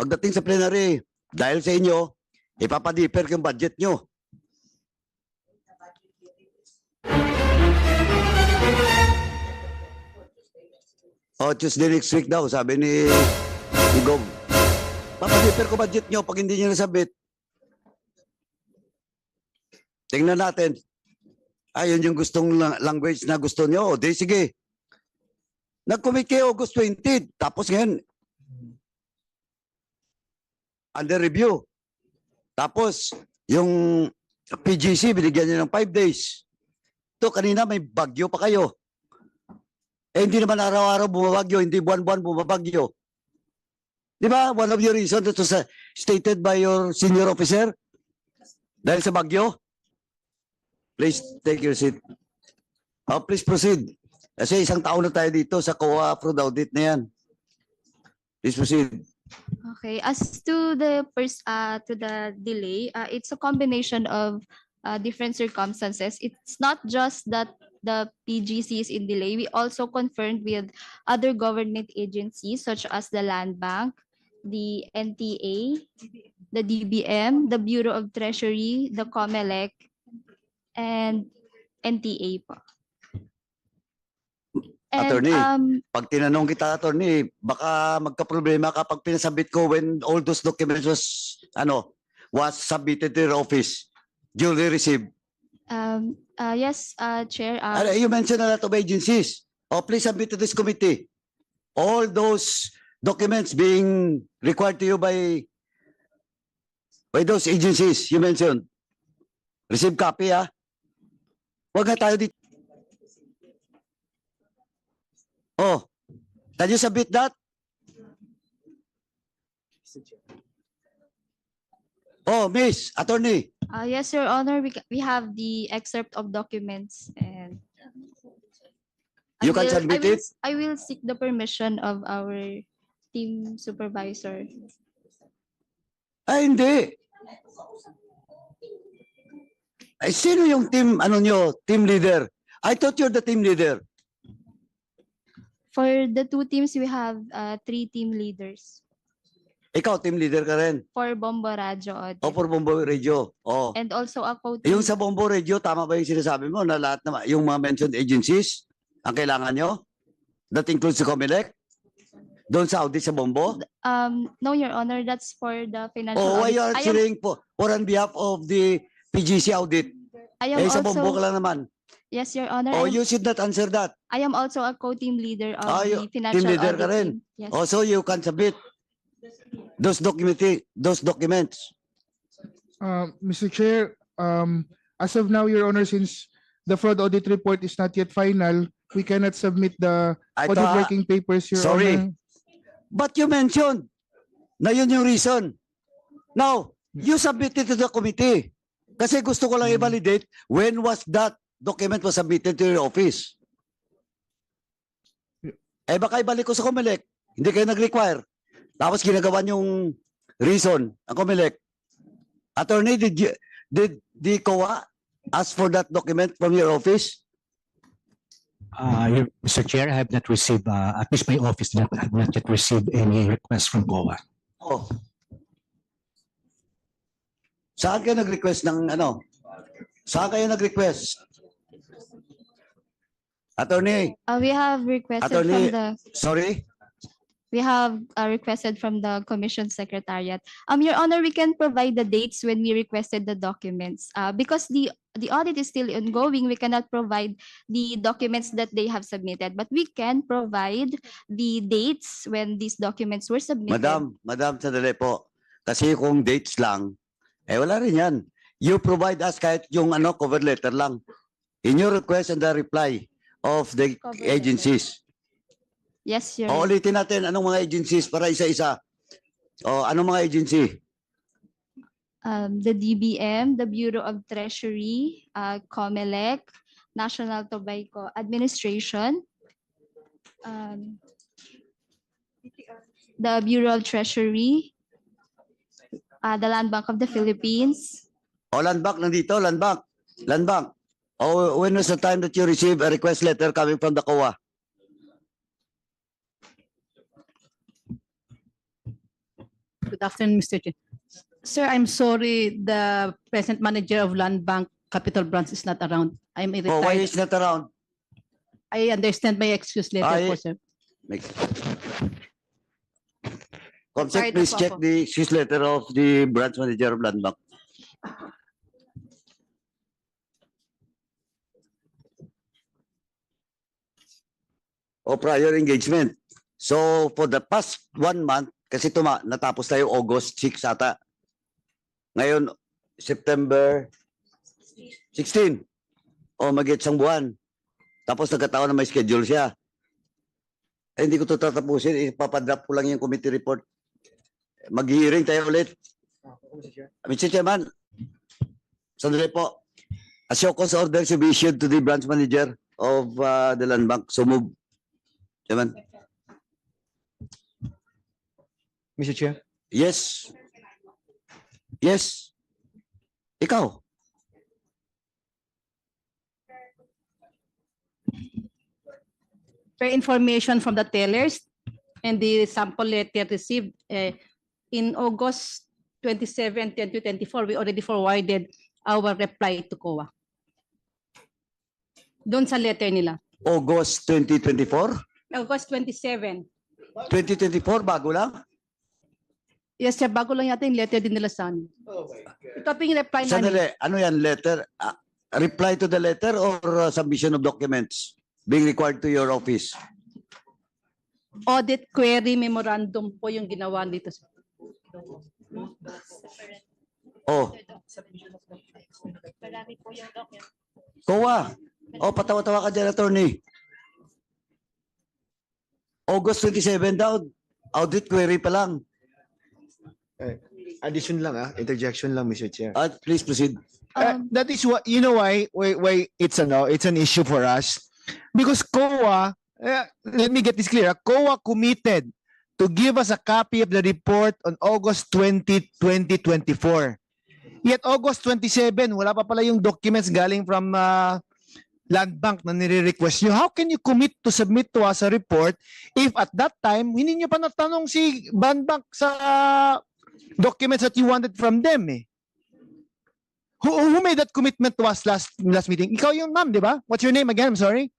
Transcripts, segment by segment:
Pagdating sa plenary, dahil sa inyo, ipapadiper yung budget nyo. Tuesday next week daw, sabi ni Gov. Papadiper ko budget nyo pag hindi nyo nasabit. Tingnan natin. Ayun yung gustong language na gusto nyo. O, di sige. Nag-commit kayo August 20. Tapos ngayon, under review. Tapos, yung PGC, binigyan nyo ng 5 days. Ito, kanina may bagyo pa kayo. Hindi naman araw-araw bumabagyo, hindi buwan-buwan bumabagyo. Di ba? One of your reasons that was stated by your senior officer? Dahil sa bagyo? Please take your seat. Please proceed. Kasi isang taon na tayo dito sa COA fraud audit na yan. Please proceed. Okay, as to the delay, it's a combination of different circumstances. It's not just that the PGC is in delay. We also confirmed with other government agencies such as the Land Bank, the NTA, the DBM, the Bureau of Treasury, the COMELEC, and NTA po. Attorney, pag tinanong kita, attorney, baka magka-problema kapag pinasabit ko when all those documents was submitted to your office, duly received. Yes, Chair. You mentioned a lot of agencies. Please submit to this committee. All those documents being required to you by those agencies you mentioned. Receive copy, ha? Huwag na tayo dito. Can you submit that? Miss, attorney. Yes, Your Honor, we have the excerpt of documents and You can submit it? I will seek the permission of our team supervisor. Hindi. Sino yung team, team leader? I thought you're the team leader. For the two teams, we have 3 team leaders. Ikaw, team leader ka rin. For Bombo Radio Audit. For Bombo Radio. And also ako. Yung sa Bombo Radio, tama ba yung sinasabi mo na lahat na yung mga mentioned agencies ang kailangan nyo? That includes the COMELEC? Doon sa audit sa Bombo? No, Your Honor, that's for the financial why audit. you are answering for on behalf of the PGC audit? I am sa also, Bombo ka lang naman. Yes, Your Honor. You should not answer that. I am also a co-team leader of the financial team leader audit ka rin. team. Yes. So you can submit those documents. Mr. Chair, as of now, Your Honor, since the fraud audit report is not yet final, we cannot submit the audit working papers, Your Sorry. Honor. But you mentioned na yun yung reason. Now, you submitted to the committee. Kasi gusto ko lang i-validate when was that document was submitted to your office. Baka ibalik ko sa COMELEC. Hindi kayo nag-require. Tapos ginagawa yung reason ang COMELEC. Attorney, did the COA ask for that document from your office? Mr. Chair, I have not received, at least my office have not yet received any request from COA. Saan kayo nag-request ng Saan kayo nag-request? Attorney. We have requested Attorney, from the. Sorry? We have requested from the Commission Secretariat. Your Honor, we can provide the dates when we requested the documents. Because the audit is still ongoing, we cannot provide the documents that they have submitted. But we can provide the dates when these documents were submitted. Madam, sandali po. Kasi kung dates lang, wala rin yan. You provide us kahit yung cover letter lang. In your request and the reply of the Cover agencies. Yes, Your Honor. Ulitin natin anong mga agencies para isa-isa. Anong mga agency? The DBM, the Bureau of Treasury, COMELEC, National Tobacco Administration, the Bureau of Treasury, the Land Bank of the Philippines. Land Bank nandito, Land Bank. Land Bank. When was the time that you received a request letter coming from the COA? Good afternoon, Mr. Chair. Sir, I'm sorry, the present manager of Land Bank Capital Branch is not around. I'm a Oh, why retired. is not around? I understand my excuse later Ay- po, sir. Next. Sorry Comsec, to please po check ako. the excuse letter of the branch manager of Land Bank. O prior engagement. So for the past 1 month, kasi natapos tayo August 6 ata. Ngayon, September 16. O mag-isang buwan. Tapos nagkataon na may schedule siya. Eh, hindi ko ito tatapusin. Ipapadrap ko lang yung committee report. Mag-hearing tayo ulit. Mr. Chairman, sandali po. A show cause order should be issued to the branch manager of the Land Bank. So move. Chairman. Mr. Chair, Yes. Yes. Ikaw. Per information from the tellers and the sample letter received in August 27, 2024, we already forwarded our reply to COA. Doon sa letter nila. August 2024? August 27. 2024, bago lang? Yes, sir, bago lang yata yung letter din nila sa amin. Ito po yung reply namin. Sandali, ano yan, letter? Reply to the letter or submission of documents being required to your office? Audit query memorandum po yung ginawa dito. Sir. Oh. COA. Oh, patawa-tawa ka dyan, attorney. August 27 daw. Audit query pa lang. addition lang interjection lang, Mr. Chair. Please proceed. That is what, you know why it's an issue for us, because COA, let me get this clear, COA committed to give us a copy of the report on August 20, 2024. Yet August 27, wala pa pala yung documents galing from Land Bank na nire-request nyo. How can you commit to submit to us a report if at that time, hindi nyo pa natanong si Land Bank sa documents that you wanted from them eh? Who made that commitment to us last meeting? Ikaw yung ma'am, di ba? What's your name again? I'm sorry.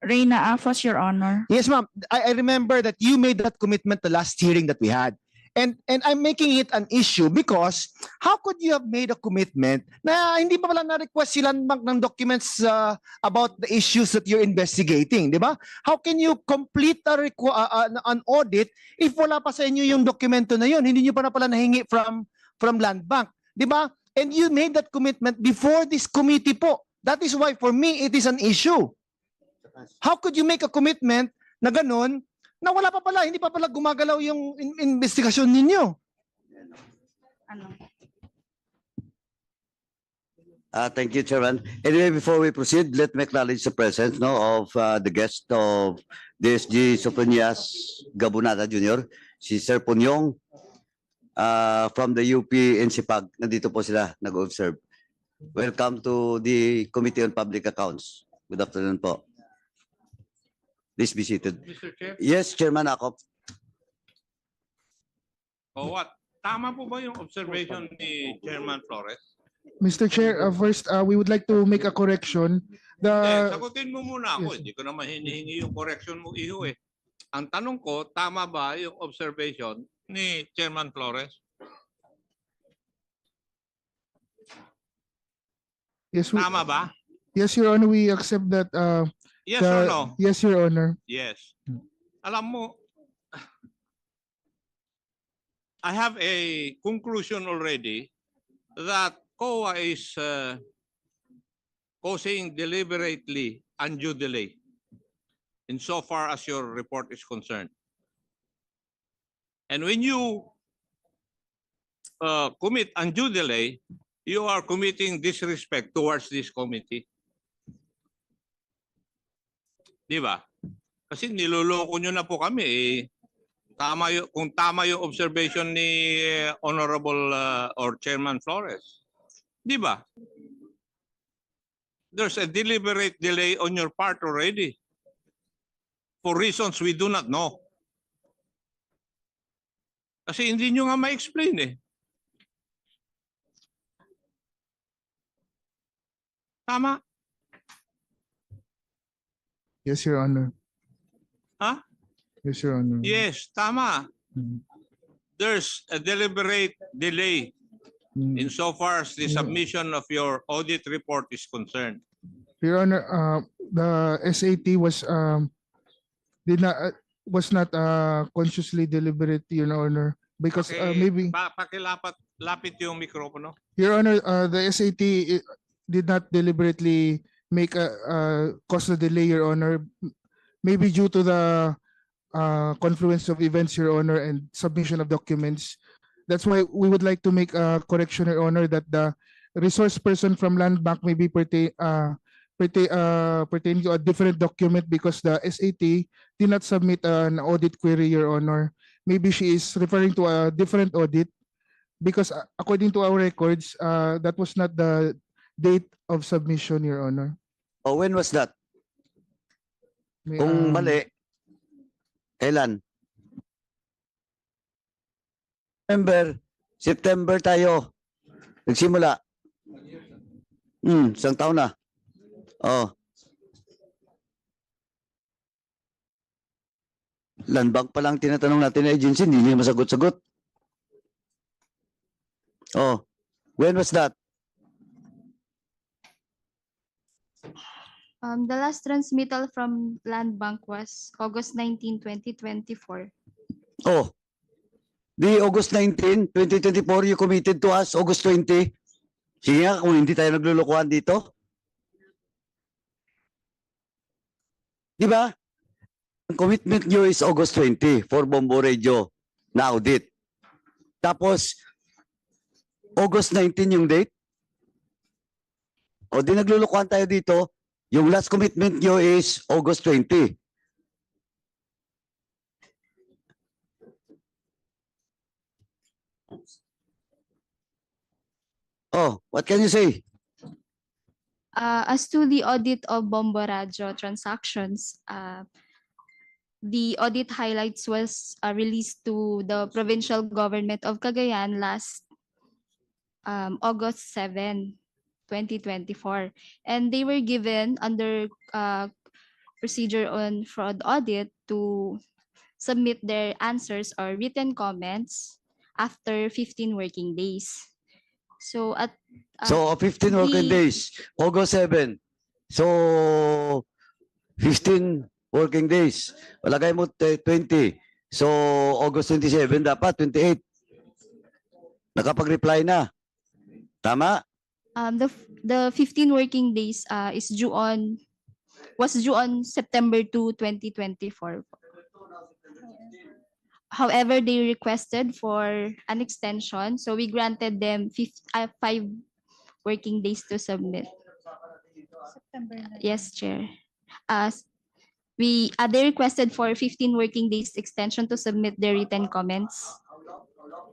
Reina Afos, Your Honor. Yes, ma'am. I remember that you made that commitment the last hearing that we had. And I'm making it an issue because how could you have made a commitment na hindi pa pala na-request si Land Bank ng documents about the issues that you're investigating, di ba? How can you complete an audit if wala pa sa inyo yung dokumento na yun? Hindi nyo pa na pala nahingi from Land Bank, di ba? And you made that commitment before this committee po. That is why for me it is an issue. How could you make a commitment na ganun na wala pa pala, hindi pa pala gumagalaw yung investigasyon ninyo? Ano? Thank you, Chairman. Anyway, before we proceed, let me acknowledge the presence of the guest of DSG Sofonias Gabonata Jr., si Sir Punyong from the UP NCPAG. Nandito po sila, nag-observe. Welcome to the Committee on Public Accounts. Good afternoon po. Please be seated. Mr. Chair, Yes, Chairman Akop. what? Tama po ba yung observation ni Chairman Flores? Mr. Chair, first, we would like to make a correction. Hindi, The sagutin mo muna ako. yes. Hindi ko naman hinihingi yung correction mo, iho eh. Ang tanong ko, tama ba yung observation ni Chairman Flores? yes, Tama ba? yes, Your Honor, we accept that. Yes or no? Yes, Your Honor. Yes. Alam mo, I have a conclusion already that COA is causing deliberately undue delay insofar as your report is concerned. And when you commit undue delay, you are committing disrespect towards this committee. Di ba? Kasi niloloko nyo na po kami eh. Kung tama yung observation ni Honorable or Chairman Flores. Di ba? There's a deliberate delay on your part already for reasons we do not know. Kasi hindi nyo nga ma-explain eh. Tama? Yes, Your Honor. Ha? Yes, Your Honor. Yes, tama. Mm. There's a deliberate delay Mm. insofar as the submission of your audit report is concerned. Your Honor, the SAT was not consciously deliberate, Your Honor, because maybe, Lapit yung mikropono. Your Honor, the SAT did not deliberately make cause the delay, Your Honor. Maybe due to the confluence of events, Your Honor, and submission of documents. That's why we would like to make a correction, Your Honor, that the resource person from Land Bank may be pertaining to a different document because the SAT did not submit an audit query, Your Honor. Maybe she is referring to a different audit because according to our records, that was not the date of submission, Your Honor. Oh, when was that? May, Kung mali, kailan? September tayo. Nagsimula. Isang taon na. Oh. Land Bank pa lang tinatanong natin na agency, hindi niya masagot-sagot. Oh. When was that? The last transmittal from Land Bank was August 19, 2024. Oh. The August 19, 2024, you committed to us August 20. Sige nga, kung hindi tayo naglulukuhan dito. Di ba? Ang commitment nyo is August 20 for Bombo Radio na audit. Tapos, August 19 yung date. O di naglulukuhan tayo dito. Yung last commitment nyo is August 20. Oh, what can you say? As to the audit of Bombo Radio transactions, the audit highlights was released to the provincial government of Cagayan last August 7, 2024. And they were given under procedure on fraud audit to submit their answers or written comments after 15 working days. So at So, 15 working the- days, August 7. So, 15 working days. Walagay mo 20. So, August 27, dapat 28. Nakapag-reply na. Tama? the 15 working days was due on September 2, 2024. However, they requested for an extension, so we granted them 5 working days to submit. Yes, Chair. They requested for 15 working days extension to submit their written comments.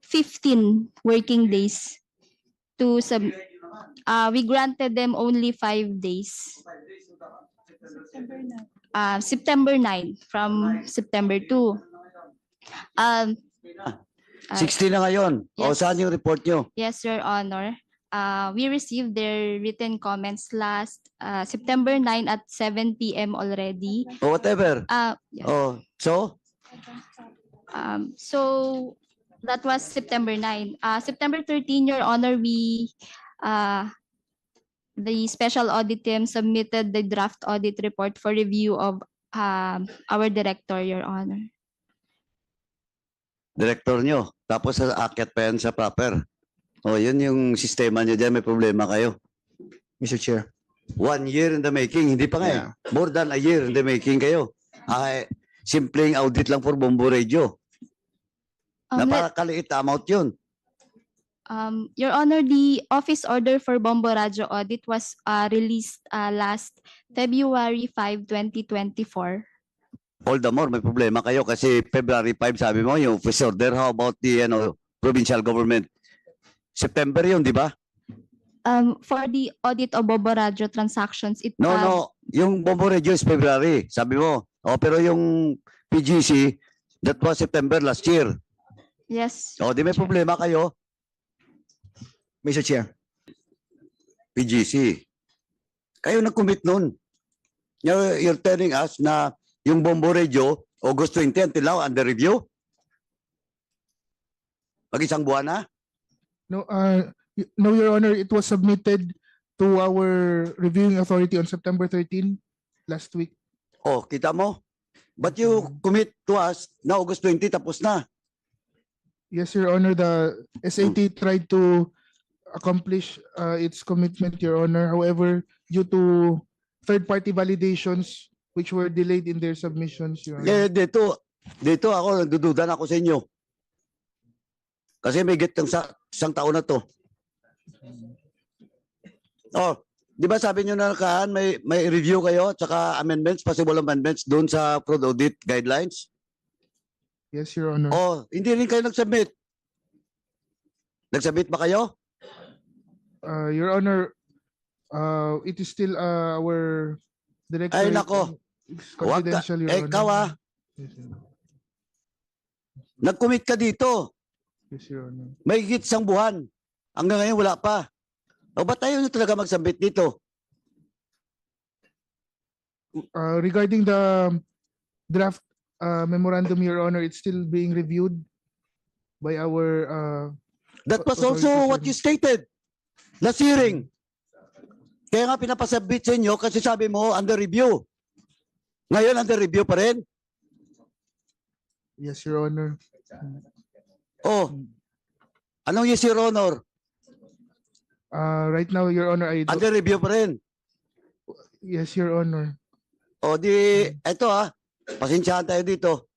15 working days to we granted them only 5 days. September 9 from September 2. 60 na ngayon. O, yes. saan yung report nyo? Yes, Your Honor. We received their written comments last September 9 at 7 p.m. already. O, whatever. Yeah. O, so? So that was September 9. September 13, Your Honor, the special audit team submitted the draft audit report for review of our director, Your Honor. Director nyo. Tapos aakyat pa yan sa proper. O, yun yung sistema nyo dyan. May problema kayo. Mr. Chair. 1 year in the making. Hindi pa nga eh. More than a year in the making kayo. Simpleng audit lang for Bombo Radio. Napakaliit amount yun. Your Honor, the office order for Bombo Radio audit was released last February 5, 2024. All the more, may problema kayo kasi February 5, sabi mo, yung office order. How about the provincial government? September yun, di ba? For the audit of Bombo Radio transactions, No. Yung Bombo Radio is February. Sabi mo, O, pero yung PGC, that was September last year. Yes. O, di may problema kayo, Mr. Chair. PGC. Kayo nag-commit nun. You're telling us na yung Bombo Radio, August 20 until now, under review? Mag-isang buwan na? No, no, Your Honor, it was submitted to our reviewing authority on September 13 last week. Oh, kita mo? But you commit to us na August 20 tapos na. Yes, Your Honor, the SAT tried to accomplish its commitment, Your Honor. However, due to third-party validations which were delayed in their submissions, Your Honor. Dito ako, nagdududa na ako sa inyo. Kasi may get ng isang taon na to. Oh, di ba sabi nyo na nakaan, may review kayo at saka amendments, possible amendments doon sa fraud audit guidelines? Yes, Your Honor. Oh, hindi rin kayo nag-submit. Nag-submit ba kayo? Your Honor, it is still our director. Ay, nako. It's confidential, Your Honor. Ikaw Yes, Your Honor. nag-commit ka dito. Yes, Your Honor. May higit isang buwan. Hanggang ngayon wala pa. O ba't tayo na talaga mag-submit dito? Regarding the draft memorandum, Your Honor, it's still being reviewed by our That was Authority also to what you stated last hearing. Kaya nga pinapasubmit sa inyo kasi sabi mo under review. Ngayon under review pa rin? yes, Your Honor. Oh, anong yes, Your Honor? Right now, Your Honor, I don't, Under review pa rin. yes, Your Honor. O di, eto pasensyahan tayo dito.